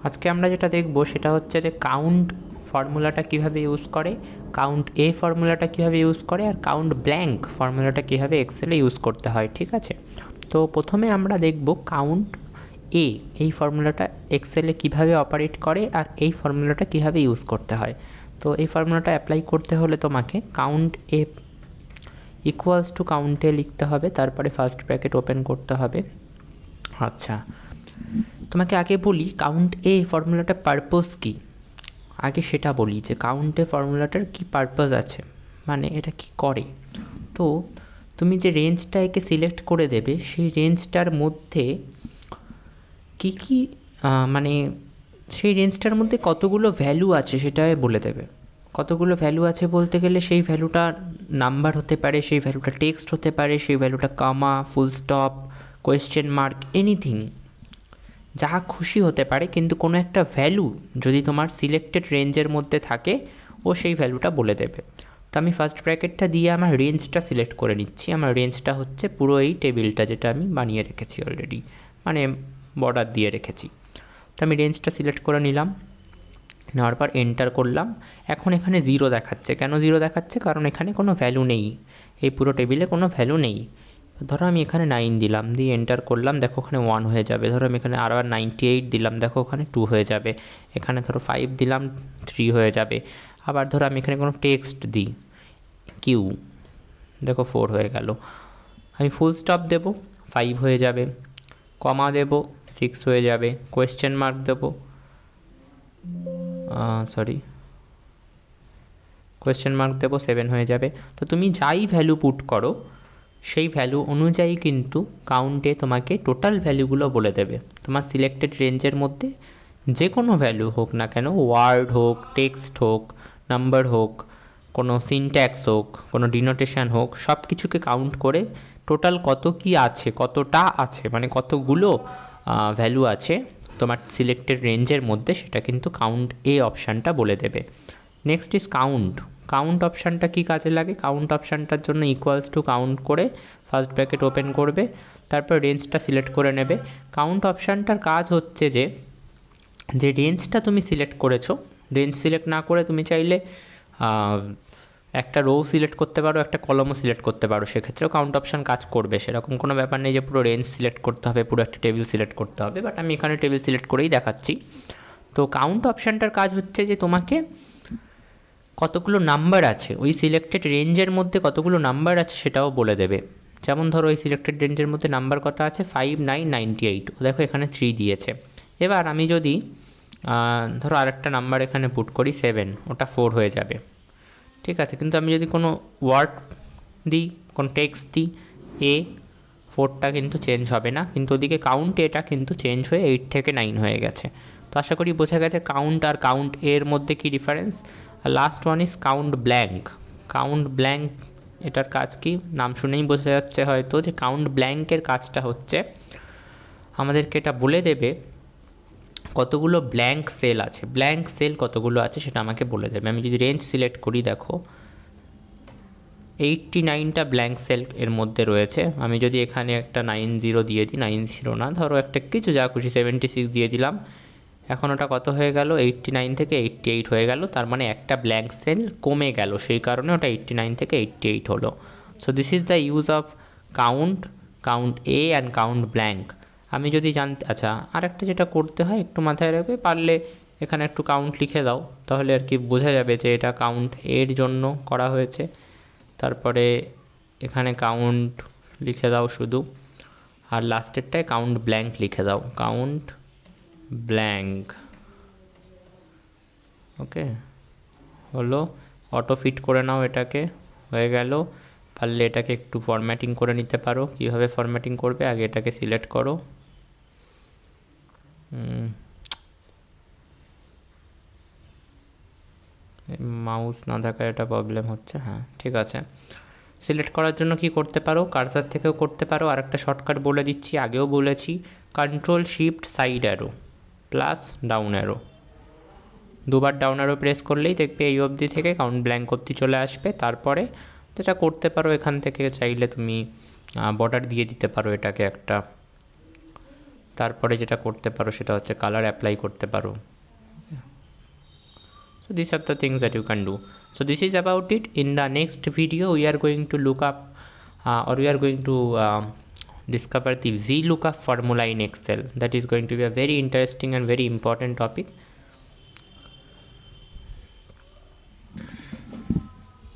আজকে আমরা যেটা দেখব সেটা হচ্ছে যে কাউন্ট ফর্মুলাটা কিভাবে ইউজ করে, কাউন্ট এ ফর্মুলাটা কিভাবে ইউজ করে, আর কাউন্ট ব্ল্যাঙ্ক ফর্মুলাটা কিভাবে এক্সেলে ইউজ করতে হয়। ঠিক আছে, তো প্রথমে আমরা দেখব কাউন্ট এ, এই ফর্মুলাটা এক্সেলে কিভাবে অপারেট করে আর এই ফর্মুলাটা কিভাবে ইউজ করতে হয়। তো এই ফর্মুলাটা অ্যাপ্লাই করতে হলে তোমাকে count A equals to count A লিখতে হবে, তারপরে ফার্স্ট ব্র্যাকেট ওপেন করতে হবে। আচ্ছা, তোমাকে আগে বলি কাউন্ট এ ফর্মুলাটার পারপোজ কী। আগে সেটা বলি যে কাউন্টে ফর্মুলাটার কি পারপাস আছে, মানে এটা কি করে। তো তুমি যে রেঞ্জটা একে সিলেক্ট করে দেবে সেই রেঞ্জটার মধ্যে কি কি মানে সেই রেঞ্জটার মধ্যে কতগুলো ভ্যালু আছে সেটা বলে দেবে। কতগুলো ভ্যালু আছে বলতে গেলে সেই ভ্যালুটা নাম্বার হতে পারে, সেই ভ্যালুটা টেক্সট হতে পারে, সেই ভ্যালুটা comma, full stop, question mark, anything, যা খুশি হতে পারে, কিন্তু কোনো একটা ভ্যালু যদি তোমার সিলেক্টেড রেঞ্জের মধ্যে থাকে ও সেই ভ্যালুটা বলে দেবে। তো আমি ফার্স্ট ব্র্যাকেটটা দিয়ে আমার রেঞ্জটা সিলেক্ট করে নিচ্ছি। আমার রেঞ্জটা হচ্ছে পুরো এই টেবিলটা যেটা আমি বানিয়ে রেখেছি অলরেডি, মানে বর্ডার দিয়ে রেখেছি। তো আমি রেঞ্জটা সিলেক্ট করে নিলাম, নেওয়ার পর এন্টার করলাম। এখন এখানে জিরো দেখাচ্ছে, কেন জিরো দেখাচ্ছে? কারণ এখানে কোনো ভ্যালু নেই, এই পুরো টেবিলে কোনো ভ্যালু নেই। ধরো আমি এখানে 9 দিলাম, দিয়ে এন্টার করলাম, দেখো ওখানে 1 হয়ে যাবে। ধরো আমি এখানে আরও 98 দিলাম, দেখো ওখানে 2 হয়ে যাবে। এখানে ধরো 5 দিলাম, 3 হয়ে যাবে। আবার ধরো আমি এখানে কোনো টেক্সট দিই, কিউ, দেখো 4 হয়ে গেল। আমি ফুল স্টপ দেবো, 5 হয়ে যাবে। কমা দেবো, 6 হয়ে যাবে। কোয়েশ্চেন মার্ক দেবো, সরি, কোয়েশ্চেন মার্ক দেবো, 7 হয়ে যাবে। তো তুমি যাই ভ্যালু পুট করো সেই ভ্যালু অনুযায়ী কিন্তু কাউন্টে তোমাকে টোটাল ভ্যালুগুলো বলে দেবে। তোমার সিলেক্টেড রেঞ্জের মধ্যে যে কোনো ভ্যালু হোক না কেন, ওয়ার্ড হোক, টেক্সট হোক, নাম্বার হোক, কোনো সিনট্যাক্স হোক, কোনো ডিনোটেশন হোক, সব কিছুকে কাউন্ট করে টোটাল কত কি আছে, কতটা আছে, মানে কতগুলো ভ্যালু আছে তোমার সিলেক্টেড রেঞ্জের মধ্যে, সেটা কিন্তু কাউন্ট এ অপশানটা বলে দেবে। Next is count. কাউন্ট অপশানটা কী কাজে লাগে? কাউন্ট অপশানটার জন্য ইকুয়ালস টু কাউন্ট করে ফার্স্ট ব্র্যাকেট ওপেন করবে, তারপর রেঞ্জটা সিলেক্ট করে নেবে। কাউন্ট অপশানটার কাজ হচ্ছে যে যে রেঞ্জটা তুমি সিলেক্ট করেছো, রেঞ্জ সিলেক্ট না করে তুমি চাইলে একটা রো সিলেক্ট করতে পারো, একটা কলমও সিলেক্ট করতে পারো, সেক্ষেত্রেও কাউন্ট অপশান কাজ করবে। সেরকম কোনো ব্যাপার নেই যে পুরো রেঞ্জ সিলেক্ট করতে হবে, পুরো একটা টেবিল সিলেক্ট করতে হবে, বাট আমি এখানে টেবিল সিলেক্ট করেই দেখাচ্ছি। তো কাউন্ট অপশানটার কাজ হচ্ছে যে তোমাকে কতগুলো নাম্বার আছে ওই সিলেক্টেড রেঞ্জের মধ্যে, কতগুলো নাম্বার আছে সেটাও বলে দেবে। যেমন ধরো ওই সিলেক্টেড রেঞ্জের মধ্যে নাম্বার কটা আছে, 5, 9, 98, ও দেখো এখানে 3 দিয়েছে। এবার আমি যদি ধরো আরেকটা নাম্বার এখানে পুট করি 7, ওটা 4 হয়ে যাবে। ঠিক আছে, কিন্তু আমি যদি কোনো ওয়ার্ড দিই, কোনো টেক্সট দিই, এ, 4টা কিন্তু চেঞ্জ হবে না, কিন্তু ওদিকে কাউন্ট এটা কিন্তু চেঞ্জ হয়ে 8 থেকে 9 হয়ে গেছে। তো আশা করি বোঝা গেছে কাউন্ট আর কাউন্ট এর মধ্যে কী ডিফারেন্স। আর last one is count blank. Count blank, এটার কাজ কি? নাম শুনেই বোঝা যাচ্ছে হয়তো যে কাউন্ট ব্ল্যাঙ্কের কাজটা হচ্ছে আমাদেরকে এটা বলে দেবে কতগুলো ব্ল্যাঙ্ক সেল আছে, ব্ল্যাঙ্ক সেল কতগুলো আছে সেটা আমাকে বলে দেবে। আমি যদি রেঞ্জ সিলেক্ট করি, দেখো 89টা ব্ল্যাঙ্ক সেল এর মধ্যে রয়েছে। আমি যদি এখানে একটা 90 দিয়ে দিই, 90 না, ধরো একটা কিছু যা খুশি 76 দিয়ে দিলাম, এখন ওটা কত হয়ে গেল, 89 থেকে 88 হয়ে গেল। তার মানে একটা ব্ল্যাঙ্ক সেল কমে গেল, সেই কারণে ওটা 89 থেকে 88 হলো। So this is the use of count, count A and count blank. আমি যদি জানতে, আচ্ছা আরেকটা যেটা করতে হয় একটু মাথায় রাখবে, পারলে এখানে একটু কাউন্ট লিখে দাও, তাহলে আর কি বোঝা যাবে যে এটা কাউন্ট এর জন্য করা হয়েছে। তারপরে এখানে কাউন্ট লিখে দাও শুধু, আর লাস্টেরটায় কাউন্ট ব্ল্যাঙ্ক লিখে দাও, কাউন্ট ব্ল্যাঙ্ক। ওকে, হলো। অটো ফিট করে নাও এটাকে, হয়ে গেল। পারলে এটাকে একটু ফরম্যাটিং করে নিতে পারো। কীভাবে ফরম্যাটিং করবে, আগে এটাকে সিলেক্ট করো। মাউস না থাকায় এটা প্রবলেম হচ্ছে, হ্যাঁ ঠিক আছে। সিলেক্ট করার জন্য কি করতে পারো, কার্সার থেকেও করতে পারো। আর একটা শর্টকাট বলে দিচ্ছি, আগেও বলেছি, control shift side arrow plus down arrow, দুবার ডাউন অ্যারো প্রেস করলেই দেখবে এই অবধি থেকে কাউন্ট ব্ল্যাঙ্ক অবধি চলে আসবে। তারপরে যেটা করতে পারো, এখান থেকে চাইলে তুমি বর্ডার দিয়ে দিতে পারো এটাকে একটা, তারপরে যেটা করতে পারো সেটা হচ্ছে কালার অ্যাপ্লাই করতে পারো। So these are the things that you can do. So this is about it. In the next video we are going to look up or we are going to discover the VLOOKUP formula in Excel. That is going to be a very interesting and very important topic.